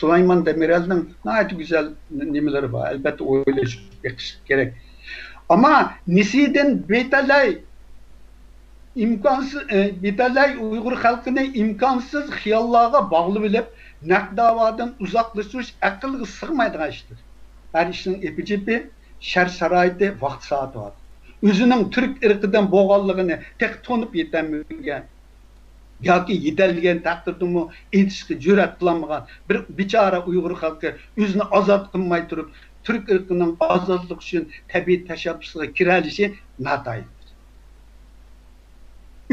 Süleyman Demirel'in nayet güzel nimeleri var. Elbette öyle gerek. Ama nisiden betalay imkansız betalay Uygur halkını imkansız hiyallarga bağlı bilip nakdavadan uzaklaştırış akılga sığmaydigan iştir. Her işin epicepi şer sarayda vakt saati var. Özünün Türk ırkıdan boğallığını tek tonup yetenmeyen yoki yetelgan taqdirdimi aytishga jur'at qilolmagan bir bechora Uyg'ur xalqi o'zini ozod qilmay turib Türk irqining ozodlik uchun tabiiy tashabbusiga kiralishi noto'g'ridir.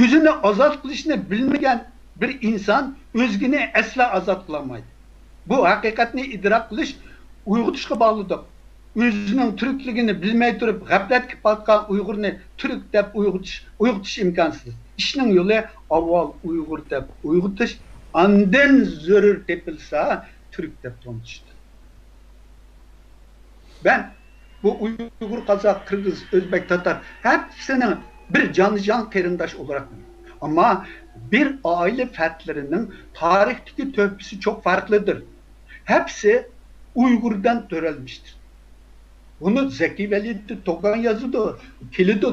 O'zini ozod qilishni bilmagan bir inson o'zgini asla ozod qilolmaydi. Bu haqiqatni idrok qilish uyg'otishga bog'liq. O'zining turkligini bilmay turib g'aflatga qolgan Uyg'urni turk deb uyg'otish imkonsiz. İşinin yolu avval Uygur deb uyg'otish, andan zarur tepilsa Türk deb tanıştı. Ben bu Uygur, Kazak, Kırgız, Özbek, Tatar hepsinin bir canı kerindaş olarak ama bir aile fertlerinin tarihteki töhfesi çok farklıdır. Hepsi Uygur'dan törelmiştir. Bunu Zeki Veli Togan yazıdı, kilidi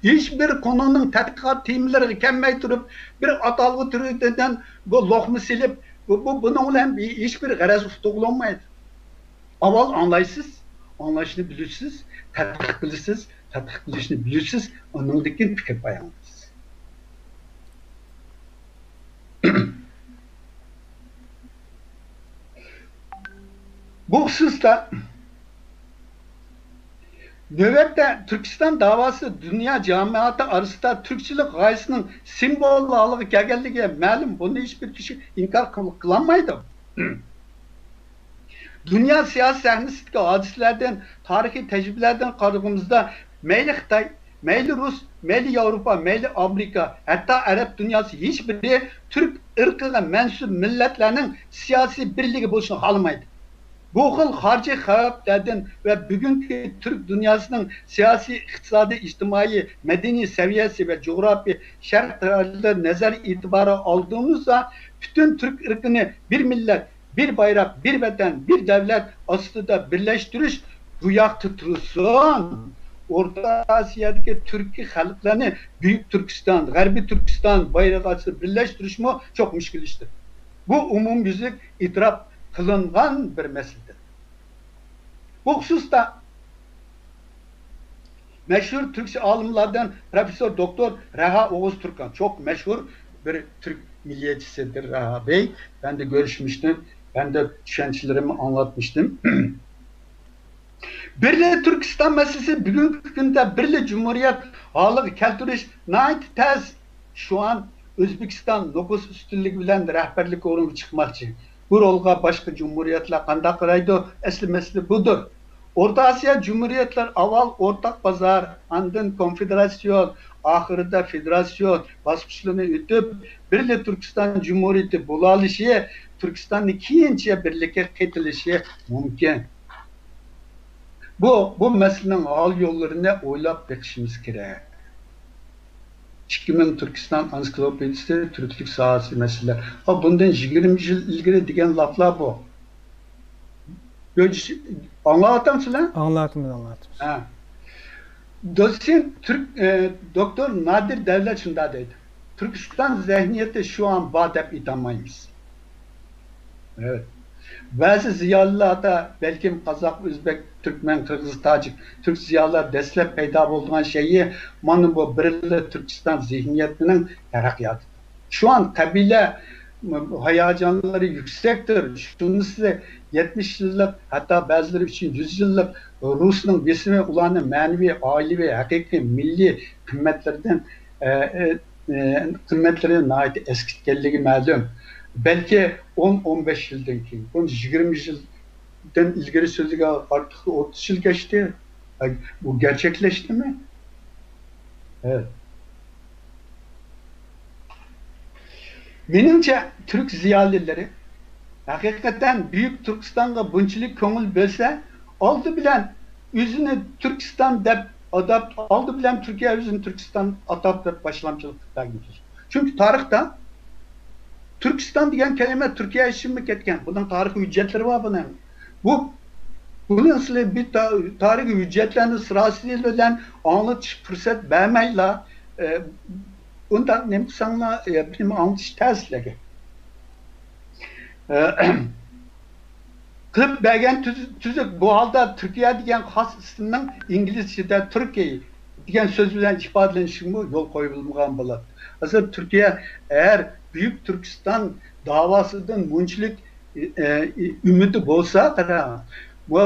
hiçbir konunun tədqiqat timleri kemmey durup bir atalgı türünden bu lokmu silip bununla hiçbir garaz tutulanmaydı. Aval anlayışını bilirsiniz, tədqiq bilirsiniz, tədqiq bilişini bilirsiniz, onundakin fikir bayanınız. Bu hususta növbette Türkistan davası dünya camiatı arasında Türkçülük gayesinin simbollığı gelgelliğe malum. Bunu hiçbir kişi inkar kılamaydı. Dünya siyasi sahnesindeki hadislerden, tarihi tecrübelerden karşımızda meyli Xitay, meyli Rus, meyli Avrupa, meyli Amerika, hatta Arap dünyası hiçbiri Türk ırkına mensup milletlerinin siyasi birliği buluşunu kalmaydı. Bu xil xarici xavflerden ve bugünkü Türk dünyasının siyasi, iktisadi, ictimai, medeni seviyesi ve coğrafi şartlarında nazar itibarı aldığımızda bütün Türk ırkını bir millet, bir bayrak, bir vatan, bir devlet aslında birleştiriş rüyak tutulsun. Orta Asya'daki Türk halklarını Büyük Türkistan, Garbi Türkistan bayrağı arası birleştiriş mi çok müşkil iştir. Bu umum yüzlük itiraf kılıngan bir meseledir. Bu hususta meşhur Türkçe alimlerden Profesör Doktor Reha Oğuz Türkan, çok meşhur bir Türk milliyetçisidir Reha Bey. Ben de görüşmüştüm, ben de düşüncelerimi anlatmıştım. Birli Türkistan meselesi bugünkü günde Birli Cumhuriyet halığı keltiriş nait tez şu an Özbekistan nüfus üstünlüğü bilen rehberlik orunu çıkmakçı. Bu rolga başka cumhuriyetler kandak karaydı, esli mesele budur. Orta Asya cumhuriyetler aval ortak pazar, andın konfederasyon, ahırda federasyon basmışlığını ütüp, Birli Türkistan Cumhuriyeti bulalışıya, Türkistan'ın ikinci birlikte ketilişi mümkün. Bu meselenin hal yollarını oylap bakışımız gerek. 2000 Türkistan Ansiklopedisi Türklük sahası mesele. Bundan 20 yıl ilgili diyen laflar bu. Anlatır mısın? Anlatım. Dolayısıyla Doktor Nadir Devlet şunda dedi. Türkistan zihniyeti şu an badep itamayız. Evet. Bazı ziyalılar da belki Kazak, Özbek, Türkmen, Kırgız, Tacik, Türk ziyalılar deslep peyda olduğun şeyi manın bu Birli Türkistan zihniyetinin terakkiyatı. Şu an kabile hayacanları yüksektir. Şunu size 70 yıllık hatta bazıları için 100 yıllık Rus'un besimi ulanı manevi, ailevi, hakiki, milli kıymetlerine ait eskitkelliği malum. Belki 10-15 yıldan keyin, 20 yıldan ilgili sözlüğe artık 30 yıl geçti. Bu gerçekleşti mi? Evet. Menimce Türk ziyalileri hakikaten Büyük Türkistan'a bunçilik köngül bölse, aldı bilen yüzünü Türkistan dep adapt, aldı bilen Türkiye yüzünü Türkistan adapt dep başlamçılıkta gidiyor. Çünkü tarihte Türkistan degan kelime Türkiye için mi ketken? Bunun tarihi hüccetleri var bunun. Bunun sizle bir tarihi hüccetlerini sırasıyla bilen anlatış fırsat vermeyla ondan ne sana benim anlatış tersleri. Kılıp belgen tüzük bu halde Türkiye degan hasısının İngilizce'de Türkiye degan söz bilen ifadelenişi bu yol koyulmagan bo'ladi. Hazır Türkiye eğer Büyük Türkistan davasından bunçilik ümidi bolsa da bu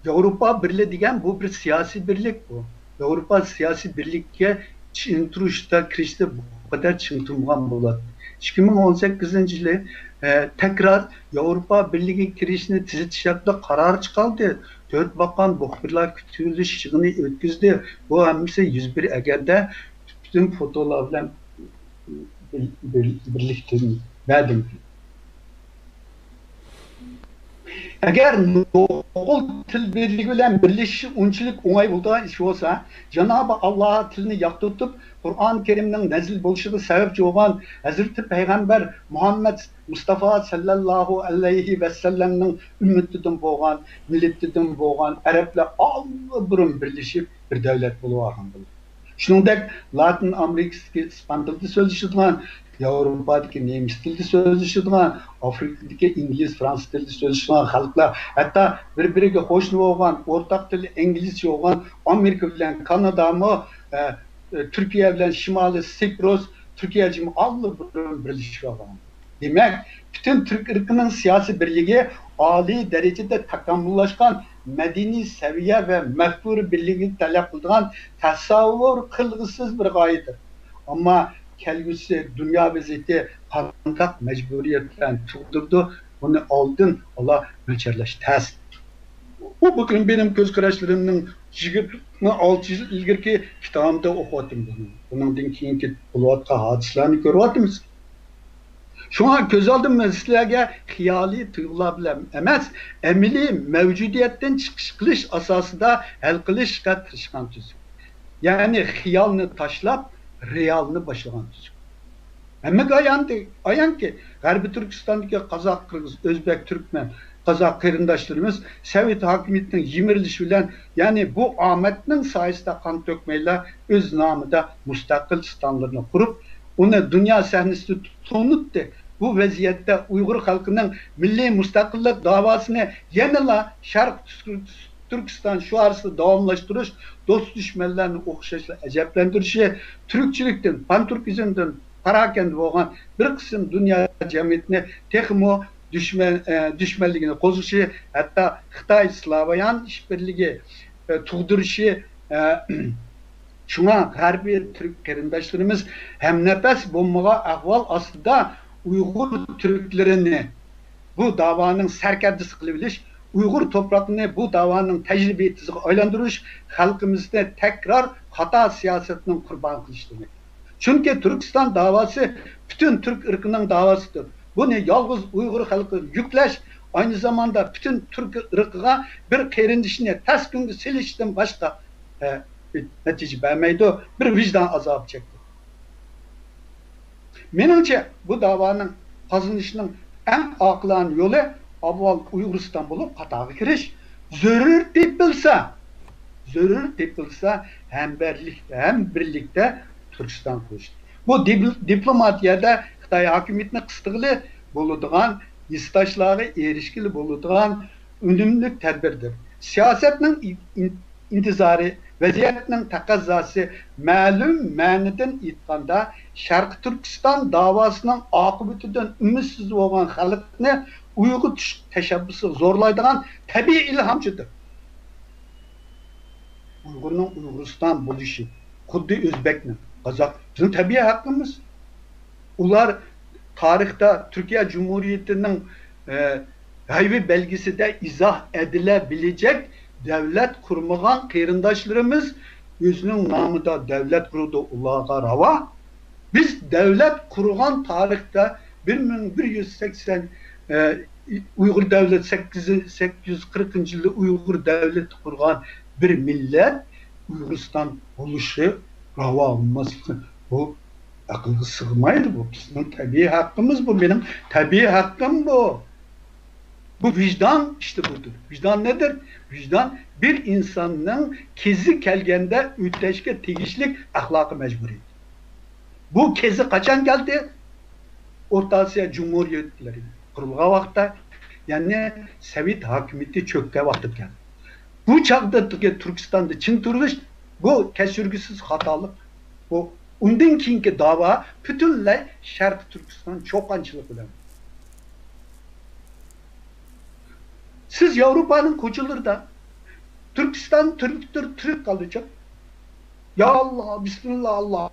Avrupa Birliği degan bu bir siyasi birlik bu. Avrupa siyasi birlikке turishda kirishda bu kadar chingtirmagan bo'ladi. 2018 tekrar Avrupa Birliği kirişini tizitiş haqida qaror chiqardi. 4 bakan muxbirlar kütüylüş yığını ötküzdü. Bu hemisi 101 egerde bütün fotolar bilen birlikte verdim. Eğer oğul til birliği bilen birleşiş unçilik oңай bulduğu iş olsa, Cenab-ı Allah tilini yak tutup, Kur'an-ı Kerim'nin nezil buluşuğu sebepçi olan Hazreti Peygamber Muhammed Mustafa sallallahu aleyhi ve sellem'nin ümmetinden boğan, milletinden boğan, Araplar Allah burun birleşip bir devlet buluğan. Şunundaki Latin Amerika'daki İspan dilde sözleşilen, Avrupa'daki Nemis dilde sözleşilen, Afrika'daki İngiliz, Fransız dilde sözleşilen halklar, hatta birbirine hoşnut olan, ortak dili İngilizce olan Amerika ile Kanada mı, Türkiye ile Şimali Sipros, Türkiye'ci mi Allah burun birleşik olan. Demek, bütün Türk ırkının siyasi birliği âli derecede takamullaşkan medeni seviye ve mehbur birliğini talep kıldıran tasavvur kılgısız bir gayedir. Ama kelgüsü dünya vaziyeti kandak mecburiyetten turdurdu. Bunu aldın Allah ölçerleş ters. Bu bugün benim göz kararlarımın 26 yıl ilgirki kitabımda okudum bunu. Bunun keyinki bulvatka hadiselerini görüyordunuz. Şuna göz aldım mesleğe hiyali tığla bilen emez, emili mevcudiyetten çıkış kılış asasında hel kılışka tırışkan tüzük. Yani hiyalını taşlap, realını başlayan tüzük. Emek ayan ki, Garbi Türkistan'daki Kazak, Kırgız, Özbek, Türkmen, Kazak kırındaşlarımız Sovet hakimiyetinin yimirilişi bilen, yani bu Ahmet'nin sayesinde kan dökmeyle öz namıda müstakil standlarını kurup, onu dünya sahnesinde tutunuttu. Bu vaziyette Uygur halkının milli müstakillik davasını yenila Şark Türkistan şuarsı davamlaştırış, dost düşmanlarını okşaşla eceplendirişi, Türkçülükten, Pantürkizmden parakende olan bir kısım dünya cemiyetine tekmo düşmanlığını kozuşu, hatta Xitay Slavayan işbirliği tuğduruşu, şuna Garbi Türk kerindaşlarımız hem nefes bombağa ahval aslında Uygur Türklerini bu davanın serkerdisi kılabiliş, Uygur toprakını bu davanın tecrübe ettiği aylandırış, halkımızda tekrar hata siyasetinin kurban kılış demek. Çünkü Türkistan davası bütün Türk ırkının davasıdır. Bunu yalnız Uygur halkı yükleş, aynı zamanda bütün Türk ırkına bir kerindişine ters güngü silişten başka netice vermeydi, bir vicdan azabı çekti. Menimce bu davanın kazanışının en akılan yolu avval Uyguristan bulup hataga kiriş. Zörür tepilse hem birlikte Türkistan kuruştu. Bu diplomatiyada Xitay hakimiyetine kıstıqlı buluduğun, istaşları erişkili buluduğun önümlük tedbirdir. Siyasetinin intizarı, vaziyetinin takazzası ma'lum ma'niden aytganda Şarkı Türkistan davasının akıbetinden ümitsiz olan halkını Uygur teşebbüsü zorlaydıgan tabii ilhamcıdır. Uygur'un Uyguristan buluşu, kuddi Özbek'nin, Kazak, bizim tabii hakkımız. Ular tarihte Türkiye Cumhuriyeti'nin gaybi belgesi de izah edilebilecek devlet kurmagan kıyırındaşlarımız özünün namıda devlet kurudu ulağa rava. Biz devlet kurulan tarihte 1180 Uygur devlet 840. yılda Uygur devleti kurgan bir millet Uyguristan oluşu rava olmaz. Bu Akılga sığmaydı bu. Bizim tabii hakkımız bu. Benim tabii hakkım bu. Bu vicdan işte budur. Vicdan nedir? Vicdan bir insanın kezi kelgende ütleşke tegişlik ahlakı mecburiyet. Bu kezi kaçan geldi? Orta Asya Cumhuriyetleri kurulga vakta, yani Sovet hakimiyeti çökke vakti geldi. Bu çağda Türkistan'da Çin turuluş, bu kesürgüsüz hatalık. Bu ondan keyinki dava bütünley Şarkı Türkistan çoğançılık bilen. Siz Avrupa'nın koçuları Türkistan Türktür, Türk kalacak. Ya Allah, Bismillah, Allah.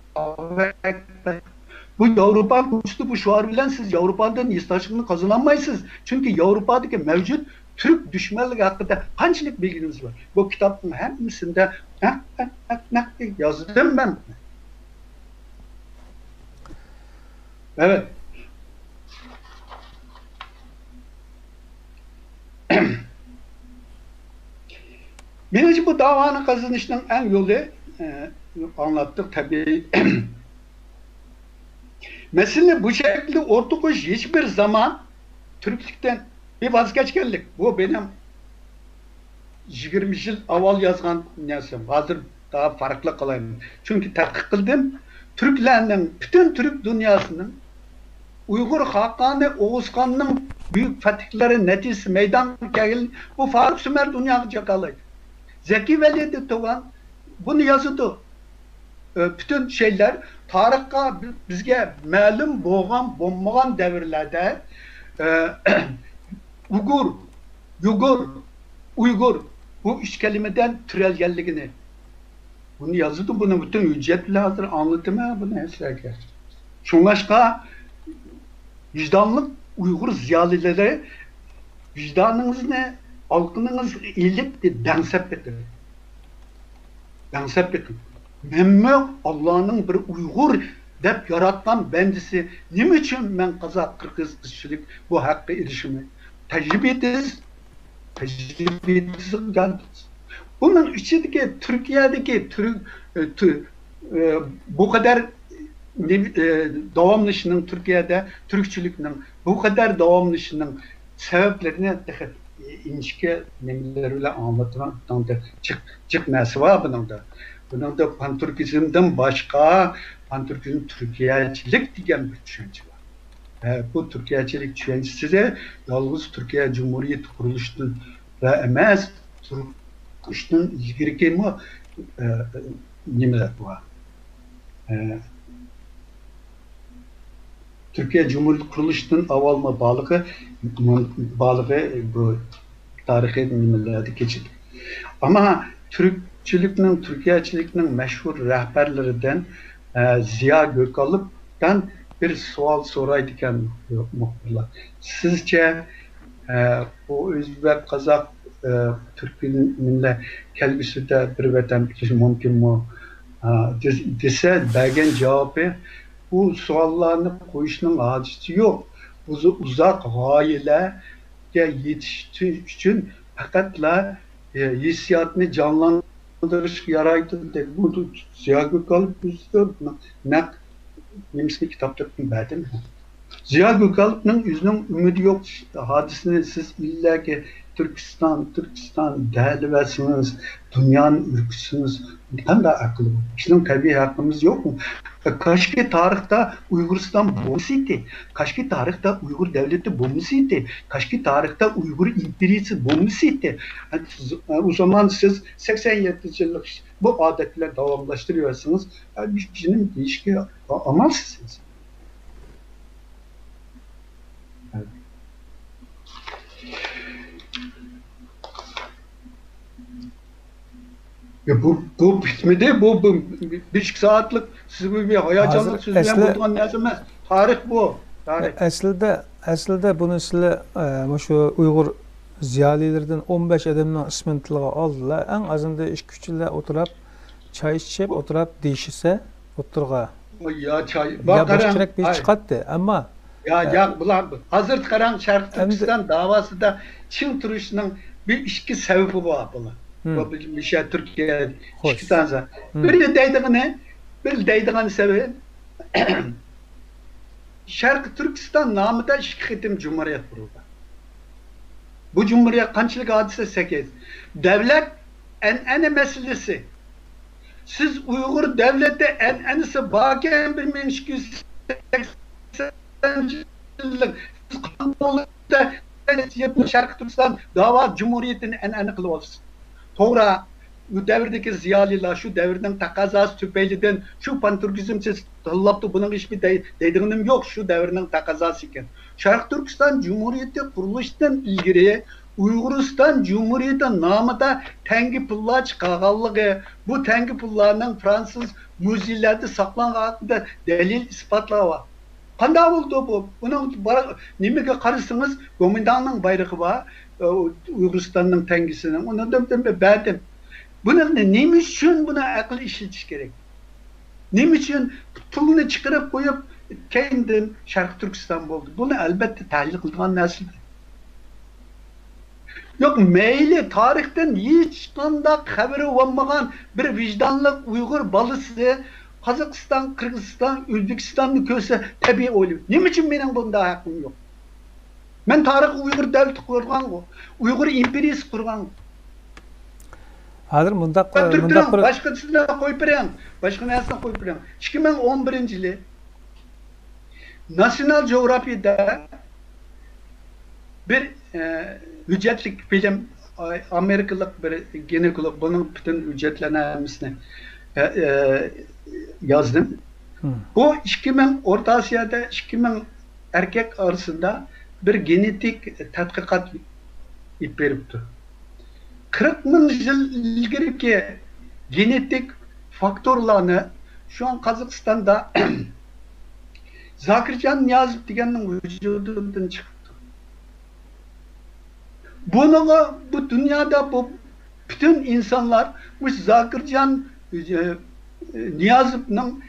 Bu Avrupa koçtu, bu şuar bilen siz Avrupa'dan istaşını kazanamazsınız. Çünkü Avrupa'daki mevcut Türk düşmanlığı hakkında kaçlık bilginiz var. Bu kitabın hepsinde yazdım ben. Evet. Birinci bu davanın kazanışının en yolu anlattık tabii. Mesele bu şekilde ortaya koş hiçbir zaman Türklükten bir vazgeçkenlik. Bu benim 20 yıl avval yazgan nesim. Hazır daha farklı kılayım. Çünkü tahkik kıldım. Türklerinin, bütün Türk dünyasının Uygur Hakanı Oğuzkan'ın büyük fetihleri neticesi meydan gelin. Bu Faruk Sümer dünyada çakalı. Zeki Veli'de doğan bunu yazıdı. Bütün şeyler tarihka bizge ma'lum bo'lmagan devirlerde Uygur bu üç kelimeden türelgenligini bunu yazıdı. Bunu bütün hüccetle hazır anlatımı bunu esirger. Şunlaşka vicdanlık Uygur ziyalileri vicdanınız ne? Halkınız iyilik de densep edir. Densep edir. Memme Allah'ın bir Uygur dep yarattan bendisi nime için ben Kazak, Kırgız, Kızçılık bu hakkı erişimi tecrübe ediz. Tecrübe ediz geldiniz. Bunun içindeki Türkiye'deki bu kadar devamlışının Türkiye'de Türkçülükünün bu kadar devamlışının sebeplerine inişke nemilerle anlatmaktan da çıkması var bunun da. Bunun da Pantürkizm'den başka Pantürkizm Türkiye'cilik diyen bir düşünce var. Bu Türkiye'cilik düşüncesi de yalnız Türkiye Cumhuriyeti kuruluşunun ve emez kuruluşunun ilgili mi nimeler var. Türkiye Cumhuriyeti kuruluşunun avalma bağlığı bu tarihi nimelerde geçildi. Ama Türkiye'cilikinin meşhur rehberlerinden Ziya Gökalp'tan bir sual soraydıken muhbirler. Sizce bu Özbek, Kazak, Türk'ünle kelbisinde bir vatan bitiş mümkün mu? Dese belgen cevabı bu suallarını koyuşunun hadisi yok. Bu uzak gayelerge yetiştiği için fakatla hissiyatını canlandırış yaraydı dedi. Bu Ziya Gökalp ne nemsini kitapçıktım ben değil mi? Ziya Gökalp'ın yüzünün ümidi yok. Hadisini siz illa ki Türkistan değerlisiniz, dünyanın ürküsünüz. Hem de akıllı. Bizim tabii hakkımız yok mu? Kaşki tarihte Uyguristan bombasıydı. Kaşki tarihte Uygur devleti bombasıydı. Kaşki tarihte Uygur imperiyası bombasıydı. O zaman siz 87 yıllık bu adetleri devamlaştırıyorsunuz. Yani bizim ilişki amaçsız. Evet. Ya bu bitmedi. Bu bir saatlik siz bir hayacanlı sözleyen buradan yazılmaz. Tarih bu. Tarih. Aslında bunu sizler şu Uygur ziyalilerden 15 adamın ismini tilga aldılar. En azında iş güçlüler oturup çay içip oturup değişirse oturga. Ya çay. Ya başkarak bir çıkarttı ama ya bular hazır karan Şarkı Türkistan davası da Çin turuşunun bir iki sebebi var bunlar. Bu bir şey Türkiye Türkistan'da. Bir deydiğini sebebi Şarkı Türkistan namıda 2 qitim Cumhuriyet kuruldu. Bu Cumhuriyet qanchalik hadise 8. Devlet en'ene meselesi. Siz Uygur devleti en'enisi baken 1280 yıllık Kanun'da Şarkı Türkistan dava Cumhuriyetini en'ene kılıp olsun. Toğra bu devirdeki ziyaliler şu devirden takazası tüpeyliden şu pantürkizmsiz tallaptı bunun hiçbir deydiğinim yok şu devirden takazası iken. Şarkı Türkistan Cumhuriyeti kuruluştan ilgiri Uyguristan Cumhuriyeti namıda tengi pullar çıkarallığı bu tengi pullarının Fransız müzillerde saklanğında delil ispatları var. Qanday oldu bu? Bunun nimege qarasınız Gomindanның bayrağı var Uyguristanның tengisinin. Onu da beğendim. Bunun ne için buna akıl işletiş gerek? Ne için pulunu çıkarıp koyup kendin Şarkı Türkistan oldu? Bunu elbette tahlil kılgan nesildir. Yok meyli tarihten hiç kanda haberi olmagan bir vicdanlık Uygur balısı Kazakistan, Kırgızistan, Özbekistan'ı köse tabii oluyor. Ne için benim bunda hakkım yok? Ben tarih Uygur devleti kurgan o. Uygur imperiyası kurgan. Hazır mundaq başkasına koyup berem. Başka neresine koyup berem. 2011 yılı National Geographic'de bir ücretlik film Amerikalık bir ginekolog bunun bütün ücretlenemesini yazdım. Bu 2000 Orta Asya'da 2000 erkek arasında bir genetik tatbikat ip veripti. 40 bin yıl ilgiriki genetik faktörlerini şu an Kazakistan'da Zakircan Niyazov degenin vücudundan çıktı. Bunu bu dünyada bu bütün insanlar bu Zakircan Niyazov'un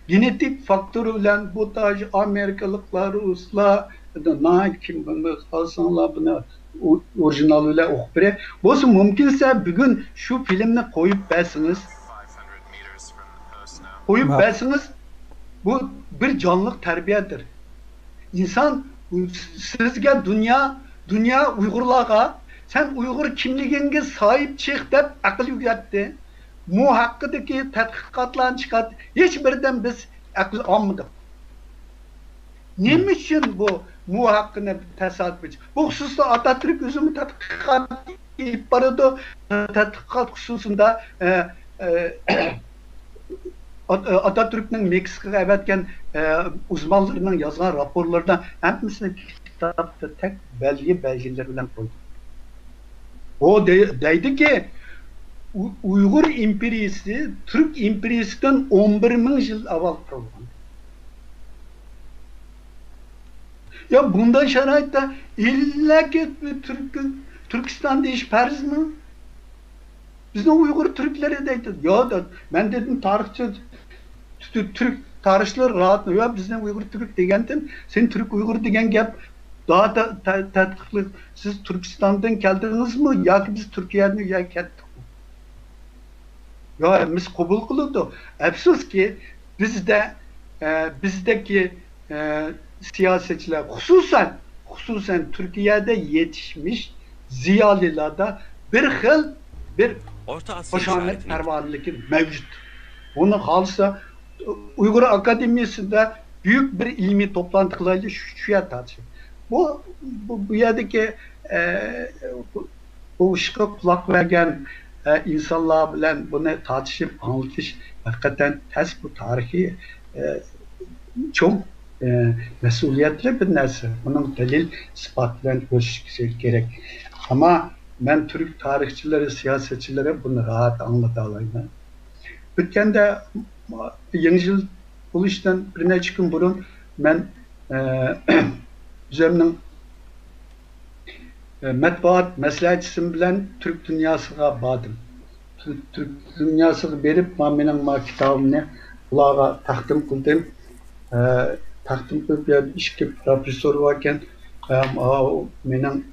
genetik faktörüyle bu taj Amerikalıklar, Ruslar, Nike kim bunu alsanlar bunu orijinalıyla okup bire. Bu mümkünse bugün şu filmini koyup bersiniz. Koyup bersiniz. Bu bir canlılık terbiyedir. İnsan sizge dünya Uygurlarga sen Uygur kimliğine sahip çık dep akıl yükledi. Bu hakkındaki tadqiqatlarını çıkart. Hiçbirinden biz akıl almadık. Ne için bu hakkını tesadüf edecek? Bu hususta Atatürk özümü tadqiqat edip barıdı. Tadqiqat hususunda Atatürk'ün Meksika'ya evetken uzmanlarının yazgan raporlardan hepsini kitapta tek belgeler bilen koydu. O deydi ki Uygur imperiyası Türk imperiyasından 11 bin yıl evvel kuruldu. Ya bundan şaraitte illa ki Türkistan'da iş farz mı? Bizden Uygur Türkleri deydi. Ya da ben dedim tarihçi Türk tarihçiler rahat mı? Ya bizden Uygur Türk degendim. Sen Türk Uygur degen gap daha da tatbikli. Siz Türkistan'dan geldiniz mi? Ya ki biz Türkiye'den ya geldik. Ya biz kabul kılındı. Afsus ki bizdeki siyasetçiler hususen Türkiye'de yetişmiş ziyalilerde bir hoşamet pervanlığı mevcut. Bunu halsa Uygur Akademisi'nde büyük bir ilmi toplantılarıyla şuya tartışıyor. Bu yerdeki bu ışığa kulak veren insanlar bilen bunu tartışıp anlatış hakikaten ters bu tarihi çok mesuliyetli bir nerse. Bunun delil ispatlarını görüşmek gerek. Ama ben Türk tarihçileri, siyasetçilere bunu rahat anlatalayım. Bütken de yeni yıl buluştan birine çıkın burun ben üzerinden matbuat meslahçısı bilen Türk dünyasına bağdım. Türk dünyasını verip benim kitabımı kulağa takdim kıldım. Takdim kılıp işki profesör varken benim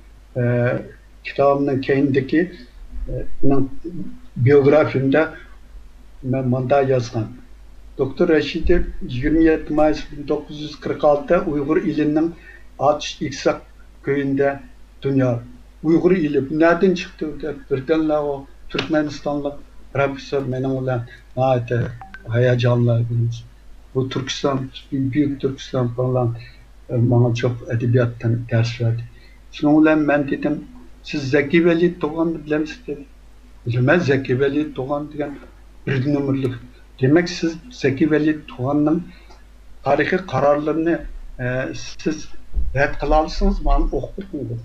kitabımın kendindeki biyografimde ben manda yazgan. Doktor Reşitov 27 Mayıs 1946'da Uygur ilinin Ağaç İksak köyünde dünya. Uygur ili bu nereden çıktı? Birdenle o Türkmenistanlı profesör benim olan nahayet heyecanla bu Türkistan, Büyük Türkistan falan bana çok edebiyattan ders verdi. Şununla ben dedim, siz Zeki Veli Doğan'ı bilir misiniz dedi. Bilmez, Zeki Veli Doğan diyen bir numaralı. Demek siz Zeki Veli Doğan'ın tarihi kararlarını siz red kılarsınız, bana okutun.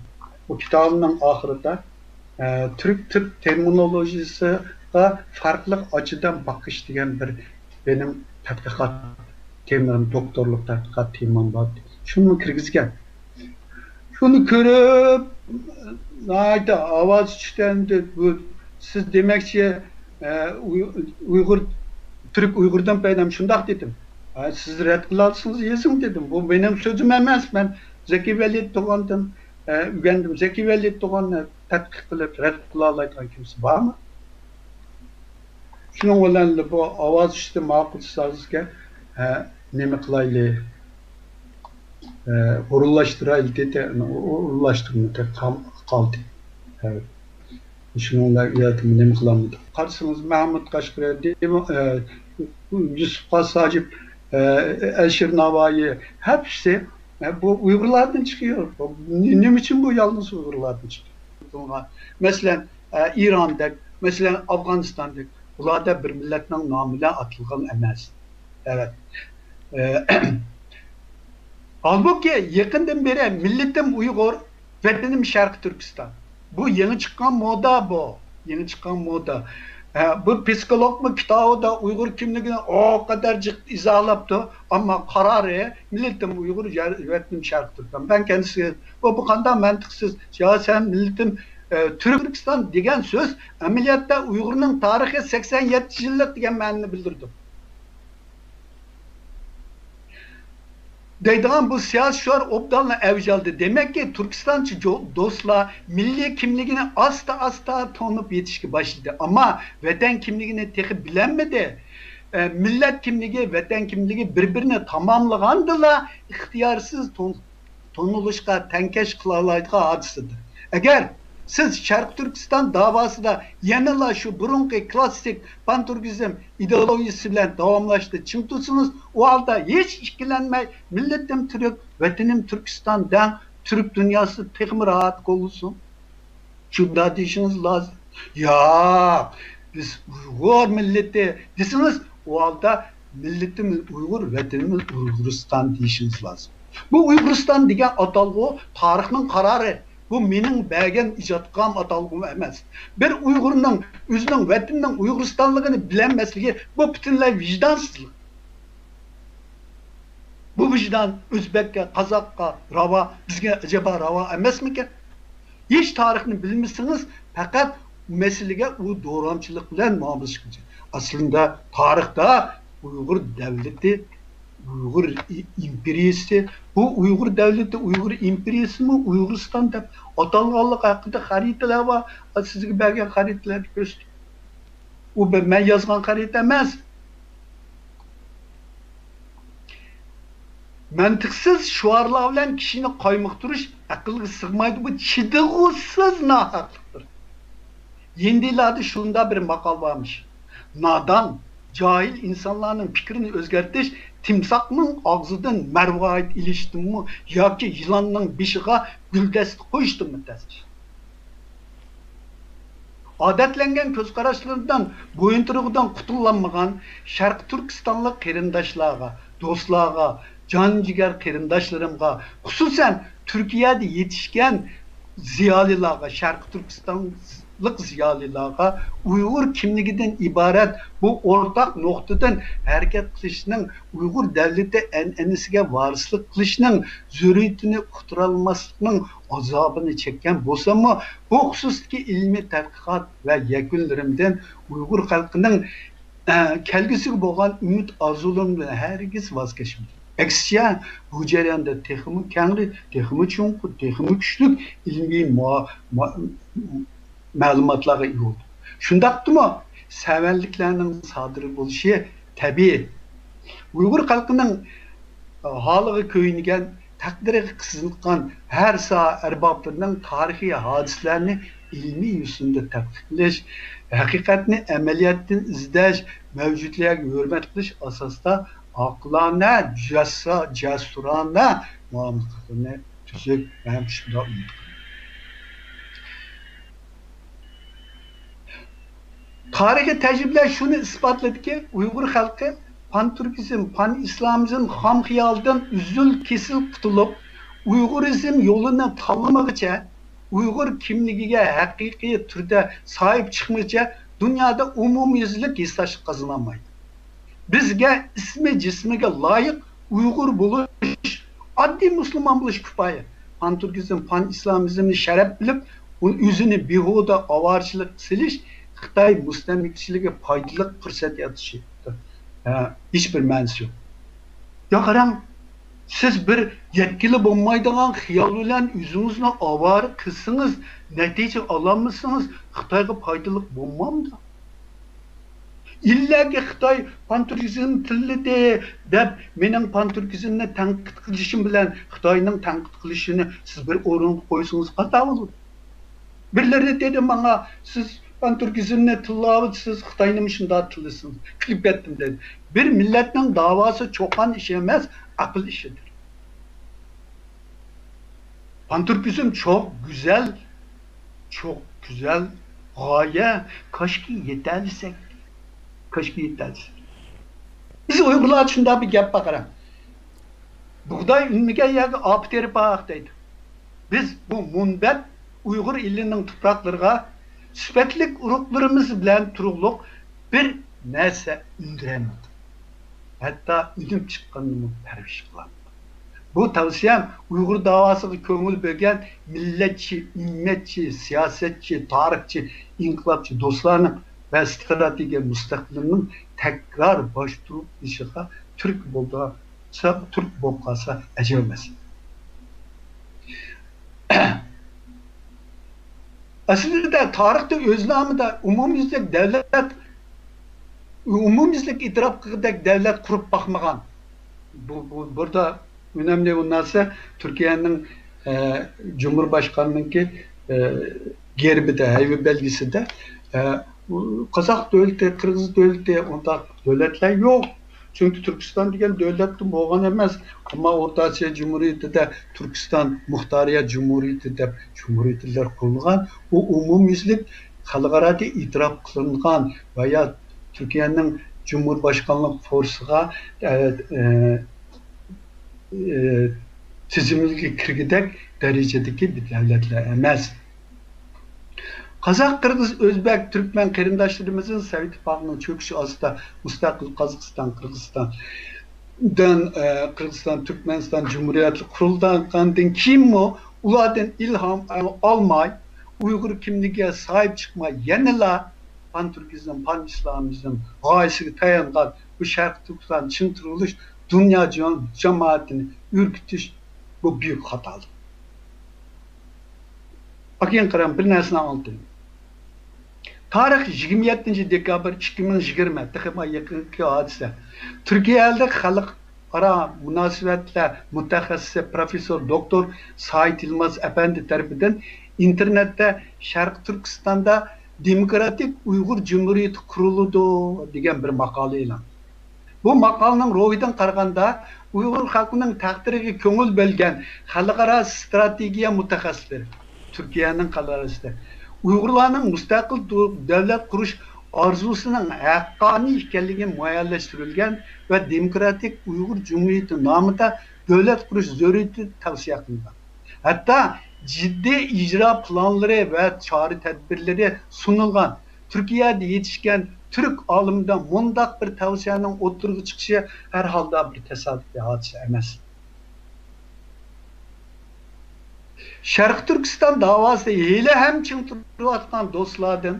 Bu kitabının ahırında Türk terminolojisi farklı açıdan bakış diyen bir benim tədqiqat temam, doktorluk tədqiqat temam var. Şunu kirgizgen. Şunu görüp nayda avaz çıktandı. Bu siz demekçi Uygur Türk Uygur'dan peydam şundak dedim. Siz red kılarsınız yazın dedim. Bu benim sözüm emez. Ben Zeki Veli Doğan'dan ügendim. Zeki Veli Doğan'ı tədqiq kılıp red kılalaydan kimse var mı? Şunun olanla bu avaz işte makul sazken neme kılaylı urullaştıraylı dedi. Urullaştırmadı kaldı. Evet. Şununla yatımı neme kılamadı. Karşısınız Mehmet Kaşkır'ı, Yusuf Kasacip, Elşir Navai hepsi bu Uygurlardan çıkıyor. Ne için bu yalnız Uygurlardan çıkıyor? Mesela İran'da, mesela Afganistan'da ularda bir milletinin namıyla atılgan emas. Evet. Halbuki yakından beri milletim Uygur, vatanım Şarkı Türkistan. Bu yeni çıkan moda bu. Yeni çıkan moda. Bu psikolog mu kitabı da Uygur kimliğini o kadarcık izahlaptı ama kararı milletim Uygur, vatanım Şarkı Türkistan. Ben kendisi bu kadar mantıksız. Ya sen milletim Türkistan degen söz ameliyatta Uygur'un tarihi 87 yıllık degen ma'nini bildirdi. Deydiğim bu siyasiler obdalına evcaldı. Demek ki Türkistançı dostlar milli kimliğini asta tanıp yetişki başladı. Ama vatan kimliğini tek bilenmedi. Millet kimliği, vatan kimliği birbirine tamamlagandılar. İhtiyarsız tonuluşka, tenkeş kılalaydığı hadisidir. Eğer siz Şarkı Türkistan davası da yanıla şu burunki klasik pantürkizm ideolojisi bilen davamlaştı çıktırsınız. O halde hiç işkilenmey milletim Türk, vatanım Türkistan'dan Türk dünyası pek mi rahat olursun? Şunda dişiniz lazım. Ya biz Uygur milleti desiniz o halde milletimiz Uygur, vatanımız Uyguristan dişiniz lazım. Bu Uyguristan degen atalgı tarihinin kararı. Bu mening bergen ijodkam atalgım emas. Bir Uygurning o'zining vatanning Uyg'uristonligini bilinmasligi bu butunlay vijdonsizlik. Bu vicdan O'zbekka, Qozoqqa ravo, bizga acaba ravo emasmikan? Hech tarixni bilmassangiz, faqat masalaga u do'ramchilik bilan muomala qilasiz. Aslında tarixda Uyghur davlati, Uyghur imperiyasi, bu Uyghur davlati, Uyghur imperiyasi mi Uyg'uriston deb atalganlik haqida xaritalar var. Sizga bergan xaritalarni ko'rsating. U men yozgan xarita emas. Mantıksız şuarlar bilan kishini qoymoqtirish aqlga sig'maydi. Bu chidag'usiz nohaqlikdir. Yendilarda shunda bir maqol varmış. Nadan, cahil insanların fikrini o'zgartirish timsoqning og'zidan marvaga ait ilişdimi yoki yılanның beshiga guldast qo'yshdimi tasdiq. Odatlangan ko'zqarashlardan, bo'yintirug'idan qutullanmagan Sharq Turkistonlik qarindoshlarga, do'stlarga, can-jigar qarindoshlarımga, xususan Turkiyada yetishgan ziyolilarga, Sharq Turkistonlik ziyolilarga Uyg'ur kimligidan iborat bu o'rtaq nuqtadan harakat qilishning, Uyg'ur davlati an'anasiga varislik qilishning zurriyatini quturolmaslikning azobini chekkan bo'lsa-mu, bu xususdagi ilmiy tadqiqot va yakunlarimdan Uyg'ur xalqining kelgusiga bo'lgan umid orzularidan hargiz voz kechmaydi. Aksiya bu jarayonda texmi kengri, texmi chunqur, texmi kuchli ilmiy ma'lumotlarga ega bo'ldi. Shundaqdimi? Savalliklarning sodir bo'lishi tabiiy. Uyghur xalqining haliga ko'yingan, taqdiriga qisilgan har soha arboblarining tarixiy hodisalarni ilmiy yo'sinda tadqiq qilish, haqiqatni amaliyotdan izlash, mavjudlarga hurmat qilish asosida aqlona, jasurona muomalani tuzuk ham shunday umid qilaman. Tarixiy tecrübeler şunu ispatladı ki Uygur halkı pan-Türkizm, pan-İslamizm ham xiyaldan üzül kesil qutulup Uygurizm yolunu tanlamagicha, Uygur kimligiga haqiqiy turda sahip çıkmagicha dünyada umumyüzlük hissashlıq qazanamaydi. Bizga ismi jismiga loyiq Uygur bo'lish, oddiy musulmon bo'lish kifoya. Pan-Türkizm, pan-İslamizmni sharaf bilib, o'zini behuda ovorchilik silish Xitay mustamlikçiliğe faydalı fırsat yaratışıdır. Hiçbir ma'nosi yok. Ya qarang, siz bir yetkili bo'lmaydigan xiyol bilan o'zingizni ovora qilsangiz, natija olamısınız? Xitoyga foydali bo'lmamdi. İllaki Xitoy pan-Türkizm tilida deb mening pan-Türkizmni tanqid qilishim bilan Xitoyning tanqid qilishini siz bir o'ringa qo'ysangiz qanday bo'ladi? Birileri dedi bana, siz pan-Türkizmni tillayapsınız, Xitoyni shunday tillasınız. Qilib ketdim dedi. Bir milletning davası çoğan iş emas, akıl işidir. Pan-Türkizm çok güzel g'oya. Kaşki yeterlisek. Biz Uygurlar shunday bir gap baqaram. Buğday unmagan yerga opib terib baq deydi. Biz bu munbat Uygur ilinin topraklarına süpetlik uruklarımız bilen turuqluq bir narsa undiremedi. Hatta ünüm çıqqanını perviş qılamdı. Bu tavsiyem Uygur davasıga ko'ngil bo'lgan milletçi, ümmetçi, siyasetçi, tarixçi, inqilobchi do'stlarning ve strateji mustaqilligining tekrar bosh turib ishiga Türk bo'lib qolsa ajab emas. Aslında tarihte özleminde umumyüzlük itiraf kılacak devlet kurup bakmagan. Burada önemli bir narsa Türkiye'nin Cumhurbaşkanı'nın ki gerbide, hayvi belgesi de Kazak devleti, Kırgız devleti, onda devletler yok. Çünkü Türkistan diyen devletin boğan emez. Ama Orta Asya Cumhuriyeti de Türkistan Muhtariyet Cumhuriyeti de Cumhuriyetler kurulgan. O umumyüzlük halkarada itiraf kılıngan veya Türkiye'nin Cumhurbaşkanlık forsuğa tizimliği kirgidek derecedeki bir devletler emez. Kazak, Kırgız, Özbek, Türkmen kerimdaşlarımızın Sovet İttifakı'nın çöküşü aslında müstakil Kazakistan, Kırgızistan, Türkmenistan Cumhuriyeti kurulduğundan kim o? Ulardan ilham almay, Uygur kimliğe sahip çıkma, yenila pan-Türkizm, pan-İslamizm gayesine dayangan bu Şarkı Türkistan çıntırılış, dünya cemaatini ürkütüş bu büyük hatalı. Bakın karam bir narsani anlatayım. Tarih 27 dekabr 2020 tıkıma yakınki hadise. Türkiye'de halkara münasebetler mütehassisi Profesör Doktor Said Yılmaz Efendi tarafından internette Şarkı Türkistan'da Demokratik Uygur Cumhuriyeti kuruludu degan bir makale e'lon. Bu makalenin ro'yidan qaraganda Uygur halkının taqdiriga ko'ngil bo'lgan xalqaro strategiya mutaxassislari Türkiye'nin kalarısıdır. Uygurlarning mustaqil devlet kuruş arzusunun haqqani ekanligi muayyanlashtirilgan ve Demokratik Uygur Cumhuriyeti namida devlet kuruş zaruriyati tavsiya qilingan. Hatta ciddi icra planları ve çağrı tedbirleri sunulgan. Türkiye'de yetişken Türk alımında mundak bir tavsiyenin oturuğa çıkışı herhalde bir tesadüf bir hadise emas. Şarkı Türkistan davası hele hem çıntırıvatkan dostlardan,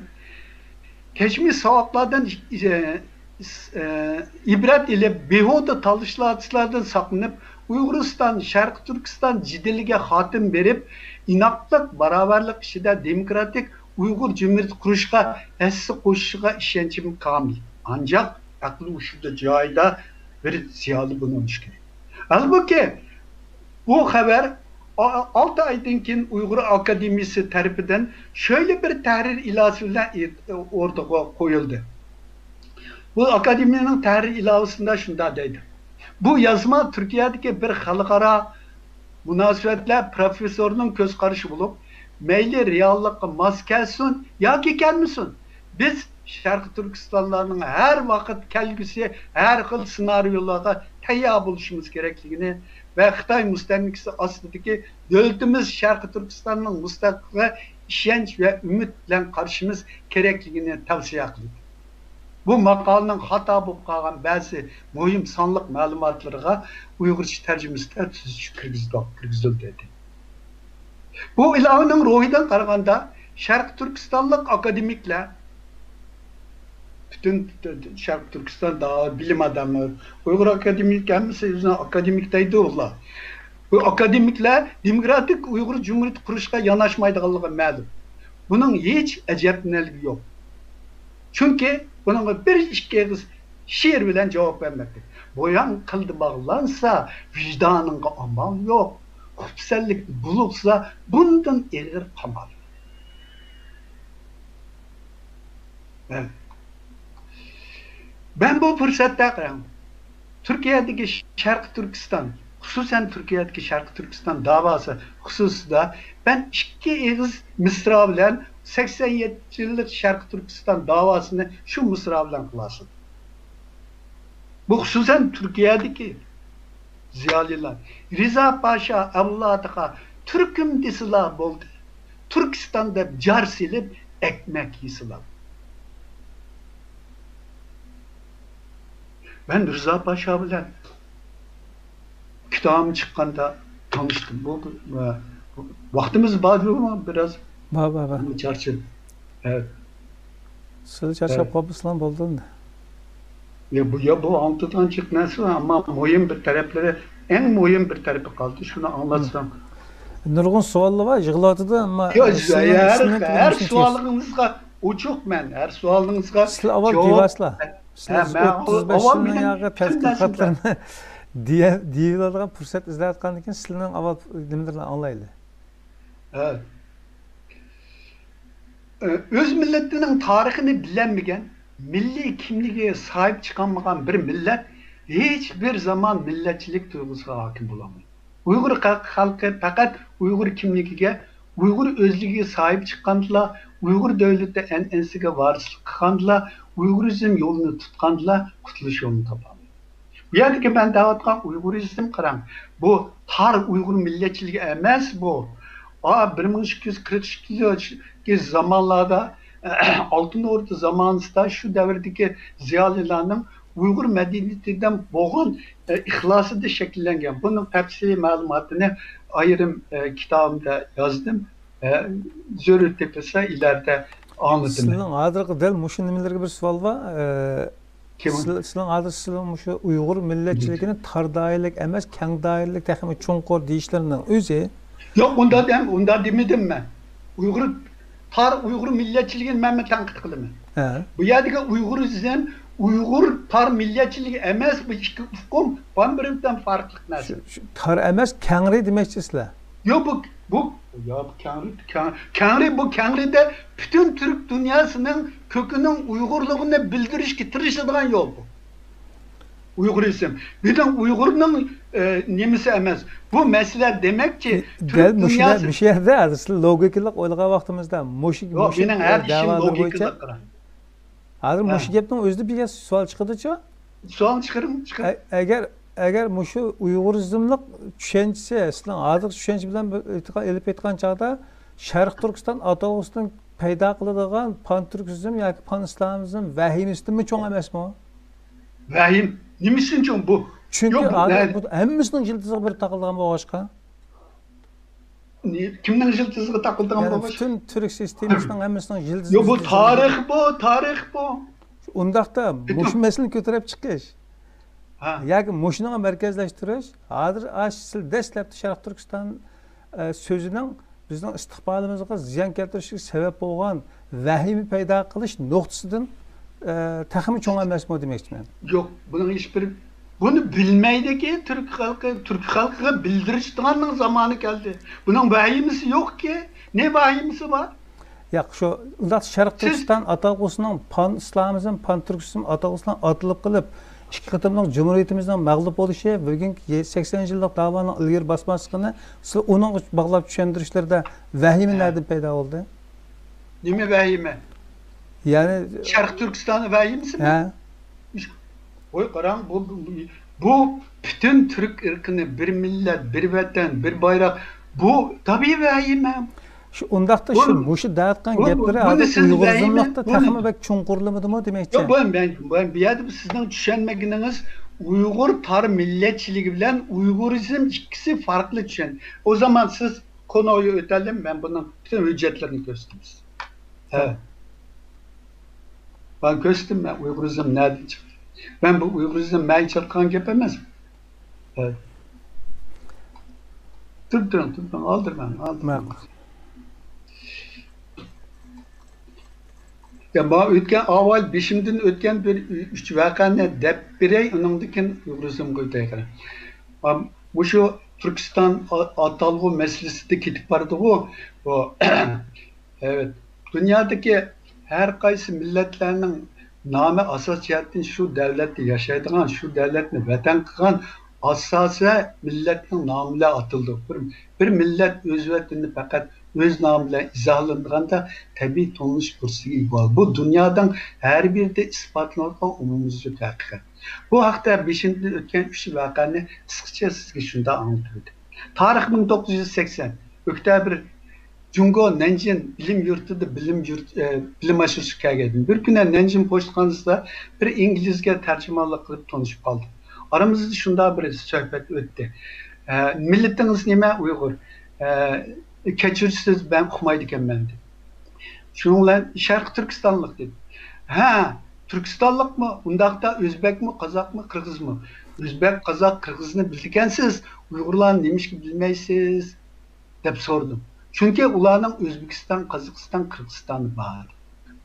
geçmiş savaklardan ibret ile behuda talışlardan saklanıp Uyguristan, Şarkı Türkistan ciddilige hatim verip inaklık, beraberlik işide demokratik Uygur Cumhuriyeti kuruşga essi koşuşuga işençim kamil. Ancak aklı uşuda cayda bir ziyali bulunmuş gerek. Halbuki bu haber 6 aydan keyin Uyghur Akademisi tarafından şöyle bir tahrir ilavesiyle ortaya koyuldu. Bu akademinin tahrir ilavesinde şunda deydi. Bu yazma Türkiye'deki bir halkara münasebetler profesörünün göz karışı bulup meyli reallıkka mas kelsin yoki kelmesin. Biz Şarkı Türkistanlarının her vakit kelgüsü, her xil senaryolarga tayyor bo'lishimiz kerakligini ve Xitoy mustamlikasi ostidagi devletimiz Şarkı Türkistanning mustaqilligiga ishonch ve umid bilan qarashimiz kerakligini tavsiya qildi. Bu maqolaning xato bo'lib qolgan ba'zi muhim sonliq ma'lumotlarga Uyg'urcha tarjimasida tuzitish kirgizildi dedi. Bu ilovaning ruhidan qaraganda Sharq Turkistonlik akademiklar bütün Şarkı Türkistan daha bilim adamları Uyghur akademik gelmese yüzüne akademik deydi onlar. Bu akademikler demokratik Uyghur Cumhuriyeti kuruşuna yanaşmaydığı ma'lum. Bunun hiç acayipneligi yok. Çünkü bunun bir iki kız şiir bilen cevap vermektir. Boyan kıldı bağlansa vicdanına amal yok. Kupsellik bulursa bundan elir kamal. Evet. Ben bu fırsatta Türkiye'deki Şarkı Türkistan, hususen Türkiye'deki Şarkı Türkistan davası hususunda ben iki eğiz mısra bilen 87 yıllık Şarkı Türkistan davasını şu mısra bilen kılasın. Bu hususen Türkiye'deki ziyaliler. Rıza Paşa avladığa Türk'üm disila boldu. Türkistan'da car silip ekmek yisilar. Ben Rıza Paşa bilen kitabım çıkkanda tanıştım. Bu vaktimiz var mı biraz? Var. Çarşı. Evet. Siz çarşaf kapısından buldun da. Bu altıdan çıkması ama mühim bir tarafları en mühim bir tarafı kaldı. Şunu anlatsam. Nurgun sualı var, yığılatıda ama... Yok, her sualınızga uçuk men, her sualınızga siz aval divasla. Siz 35 yılın yağı tədqiqatlarını deyiladigan fırsat izləyətqandan keyin sizin aval nimalarni anlaylı. Evet. Öz milletinin tarixini bilenmegen, milli kimliğe sahip çıkamayan bir millet hiçbir zaman milletçilik duygusuna hakim bulamıyor. Uygur halkı fakat Uygur kimliğine, Uygur özlüğe sahip çıkandılar, Uygur devleti ensiga varislik kılandılar, Uygurizm yolunu tutkandılar, kurtuluş yolunu tapamıyor. Bu yerdeki ben davatkan Uygurizm kıran, bu tar Uygur milletçiliği emez bu. 1242 zamanlarda Altın Ordu zamanında şu devirdeki ziyalilerinin Uygur medeniyetinden boğan ihlası da şekillengen. Bunun tefsiri malumatını ayrım kitabımda yazdım. Zörü tepesi ileride anladım. Sizin adırgı del muşun nimelerge bir sual var. Sizin adırgı muşu Uygur milletçiliğinin tar dairlik emez, keng dairlik tekimi çonqor deyişlerinden özü. Yok onda demedim ben. Uygur milletçiliğini ben tenkit kılımı. Bu yerdeki Uygurizm, Uygur tar milletçiliği emez bu iki ufkum birbirinden farklı nasıl? Tar emez kengri demekçisler. Yok bu kengri de bütün Türk dünyasının kökünün Uygurluğunu bildiriş getirişinden yol bu. Uygurizm. Bir de Uygur'un nemisi emez. Bu mesele demek ki Türk dünyası... Bir şey de logiklik oylağa vaxtımızda. Yok, benim her işim logiklik. Hazır muşu gepten özde bir sual çıkıdıca. Sual çıkarım. Eğer muşu Uygurizmlik düşüncesi, sizin adıq düşüncesi bilen elip etken çağda Şarkı Türkistan Atağustan payda kılıdığın pan-Türkizm yoki pan-İslamizm vahimisi mi çoğun emes mi? Vahim. Nemisin çoğun bu? Çünkü hemmisinin yıldızı bir takıldığın bu başka. Kimden yıldızı takıldığın bu başka? Bütün Türk sistemisinin hemmisinin yıldızı. Yok bu tarih bu. Ondaqda muşu meselini kötürüp çıkış. Yani muşunu merkezleştiriş. Hazır siz deslepti Şarkı Türkistan sözünün bizden istiqbalımızga ziyan keltirishga sebep bo'lgan vahimi paydo qilish nuqtasidan taxmin cho'ng emasmi demoqchiman. Yo'q, buning hech bir Bunu bilmeydeki Türk halkı bildiriştiğinin zamanı geldi. Bunun vahimisi yok ki. Ne vahimisi var? Ya şu Şarkı Türkistan atalgısının pan İslamizm, pan Türkistan atalgısından atılıp kılıp ikki qatımlıq Cumhuriyetimizden mağlup oluşu, bugün 80 yıllık davanın ilgir basmasını, siz onun bağlap düşendirişlerde vahimi nereden peyda oldu? Nime vahime? Yani Şarkı Türkistan'ın vahimisi mi? He. Oy karan bu bütün Türk ırkını bir millet, bir vatan, bir bayrak bu tabii vahime. Şu undaqda şu şu dağıtkan gepleri adet Uyg'urzımlıqda taxımı bek çuңqurlımıdı mı demekçi? Yok ben bir yerde sizden düşünmeginiz Uygur tar milletçiliği bilen Uygurizm ikisi farklı düşen. O zaman siz konuyu ötelim ben bunun bütün hüccetlerini göstereyim. Evet. Ben gösterdim ben Uygurizm nereden çıktı? Ben bu Uygurizm meyçatkan gepemez. Evet. Durun aldır ben. Ya bana ötken avval beşimden ötken bir üç vakanne dep birey onundakin Uygurizm koytaylar. Bu şu Türkistan atalgı meselesi de kitip vardı o. Evet. Dünyadaki her kaysı milletlerinin namı asas cihetten şu devlette yaşaydıgan, şu devletini vatan kılan asası milletin namıyla atıldı. Bir millet öz vatanını fakat öz namıyla izahlandığında tabi tanış kursu igual. Bu dünyadan her bir de ispatlanılan umumuzluk hakikat. Bu hakta 5. ötken 3 vakanı kısaca sizge şunda anlatıldı. Tarih 1980. Oktyabr Jungo Nanjing bilim yurtida bilim aşırışı keldim. Bir güne Nanjing poçtxonasida bir İngilizce tercümanlık kılıp tanışıp kaldım. Aramızda şunda bir sohbet ötdi. Milletiniz nime Uygur? Keçirsiz ben okumaydı iken ben dedi. Şununla Şarkı Türkistanlık dedi. Ha, Türkistanlık mı? Undaqda Özbek mi, Kazak mı, Kırgız mı? Özbek, Kazak, Kırgızını bildikensiz Uygurlar neymiş ki bilmeysiz dep sordum. Çünkü ularning Özbekistan, Kazakistan, Kırgızistan var.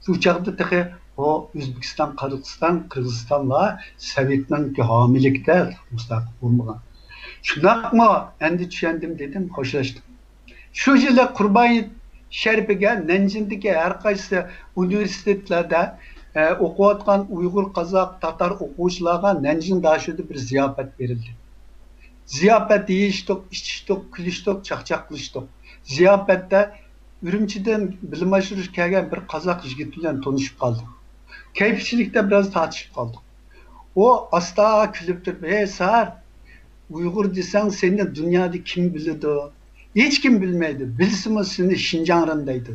Şu çağda tıkı o Özbekistan, Kazakistan, Kırgızistanla Sovetning hamilikde mustaqil olmagan. Şundak mı? Endi düşendim dedim, hoşlaştım. Şu yıla Kurban Şerifi'ge Nanjing'deki her kaysı üniversitelerde okuyatkan Uygur, Kazak, Tatar okuyucularga Nanjing daşıda bir ziyafet verildi. Ziyafet yiyiştik, içiştik, külüştük, çakçak kılıştık. Ziyafette Ürümçi'den bilim aşırı kelgen bir Kazak yigit bilen tanışıp kaldık. Keyifçilikte biraz tartışıp kaldık. O asla külüp durup, hey Sar, Uygur desen seni dünyada kim bilirdi? Hiç kim bilmeydi. Bilsimi seni Şinjan'rındaydı.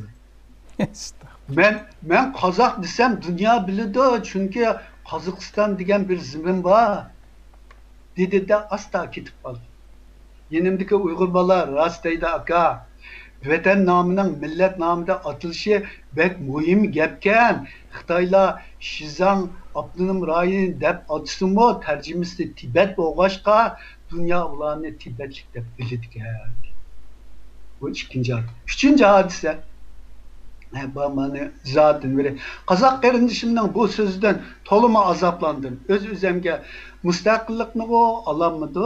Ben Kazak desem dünya bilirdi. Çünkü Kazakistan degen bir zemin var. Dedi de asla kitip kaldı. Yenimdeki Uygur balar rastaydı aka. Vatan namının millet namında atılışı bek mühim gepken Xitayla Şizang Abdunum Rayın dep atısımı tercümesi Tibet boğaşka dünya ulanı Tibetlik dep bildik. Bu ikinci hadise. Üçüncü hadise bana zaten böyle Kazak kardeşimden bu sözden toluma azaplandım. Öz özemge müstakillikni o alanmadı.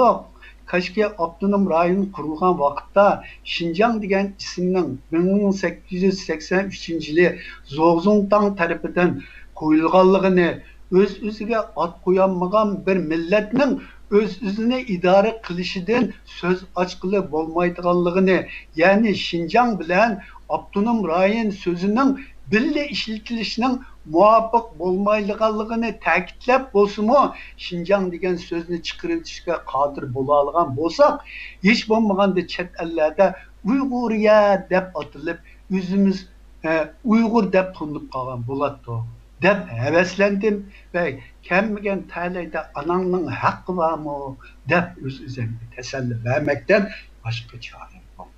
Kaşki Abdunum Rayın kurulgan vakitte Şinjan degen isimnin 1883 yılı Zogzungtang tarafından koyulganlığını öz özüge at koyanmagan bir milletinin öz özüne idare kılışıdan söz açkılı bolmaydıganlığını yani Şinjan bilen Abdunum Rayın sözünün birle işletilişinin muvaffak bolmaylıganlığını ta'kidlep bolsumu Şinjan degen sözünü çıkarılışga qadir bola algan bolsak hiç bolmaganda chet ellerde Uyguriya dep atılıp özümüz Uygur dep tanınıp kalgan bolatdı dep heveslendim ve kemmigen taleyde ananın hakkı var mı dep öz özümde teselli vermekten başka çare yok.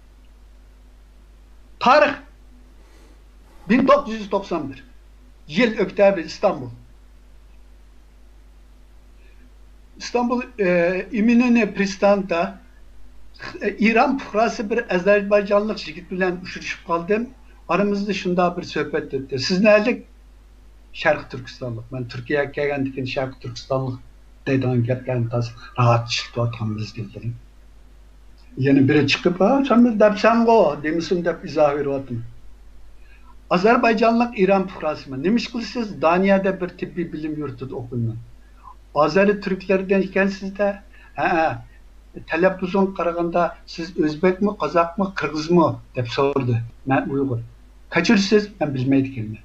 Tarih 1991 Yıl Oktyabr İstanbul. İstanbul İminönü Pristan'da İran fukrası bir Azerbaycanlık yigit bilen uçuruşup kaldım. Aramızda şunda bir sohbet etti. Siz nerelik? Şarkı Türkistanlık. Ben Türkiye'ye gelgendikken Şarkı Türkistanlık deydigan gaplarni rahat ishlatayotgan mezgildir. Yana biri chiqib, "Sen biz depsan-go" demisin deb izoh beryapti. Azerbaycanlık İran fuqarosimi. Nima ish qilasiz? Daniyada bir tibbiy bilim yurtida o'qiyman. Azeri Türklerden ekansizda, talaffuzun qaraganda siz Özbekmi, Qozaqmi, Qirg'izmi deb so'radi. Men Uyg'ur. Kechirsiz, men bilmaydi ekanman.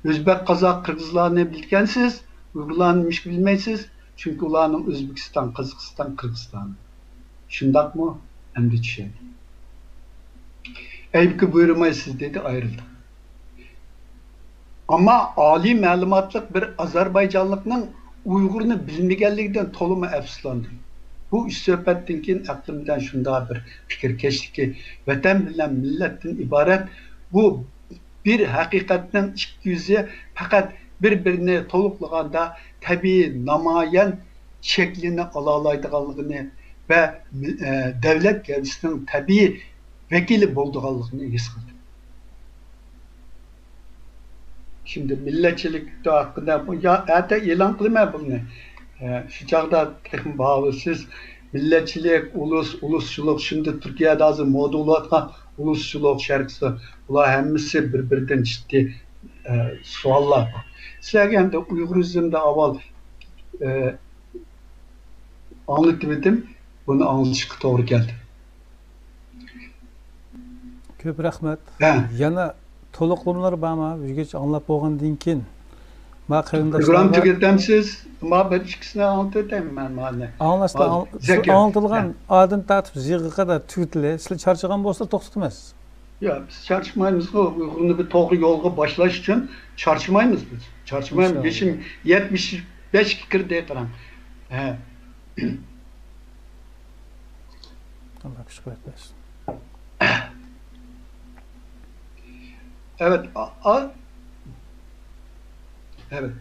Özbek, Qozaq, Qirg'izlarni bilgansiz, Uyg'urlarni ish bilmaysiz, chunki ularning O'zbekiston, Qozog'iston, Qirg'iziston. Shundaqmi? Endi tushadi. Aybki buyurmaysiz dedi, ayrıldı. Ama ali ma'lumotli bir Azerbaycanlıkның Uyg'urni bilmaganligidan to'liq afsuslandim. Bu ish suhbatdan keyin aqlimdan shunday bir fikr kechdi, vatan bilan millatdan iborat bu bir haqiqatning ikki yuzi faqat bir-birini to'liqlaganda tabiiy namoyon shaklini ola oladiganligini va davlat gavdasining tabiiy vakili bo'lganligini his qildim. Şimdi milletçilik hakkında bu ya hatta ilan kılma bunu. Şu çağda bağlısız milletçilik, ulusçuluk şimdi Türkiye'de azı moda olan ulusçuluk şarkısı. Bunlar hemisi birbirinden ciddi suallar. Sizlerden de Uygurizm'de aval anlatıverdim. Bunu anlaşık doğru geldi. Köp rahmet. Yana to'liqlamalar bormi? Bizgacha anglab bo'lgandan keyin ma qarindoshlar tugatamsiz, ma bir ikkisini anlatayım men mana. Anlatilgan odam tartib yig'iga qadar tugatiladi. Sizlar charchagan bo'lsa to'xtatmaysiz. Ya biz charchamaymiz. Uyg'urni bir to'g'ri yo'lga boshlash uchun charchamaymiz biz. Charchamaymiz. Yaşım 75 kirdi qarang. Allah kuşkuyat versin. Evet. Evet.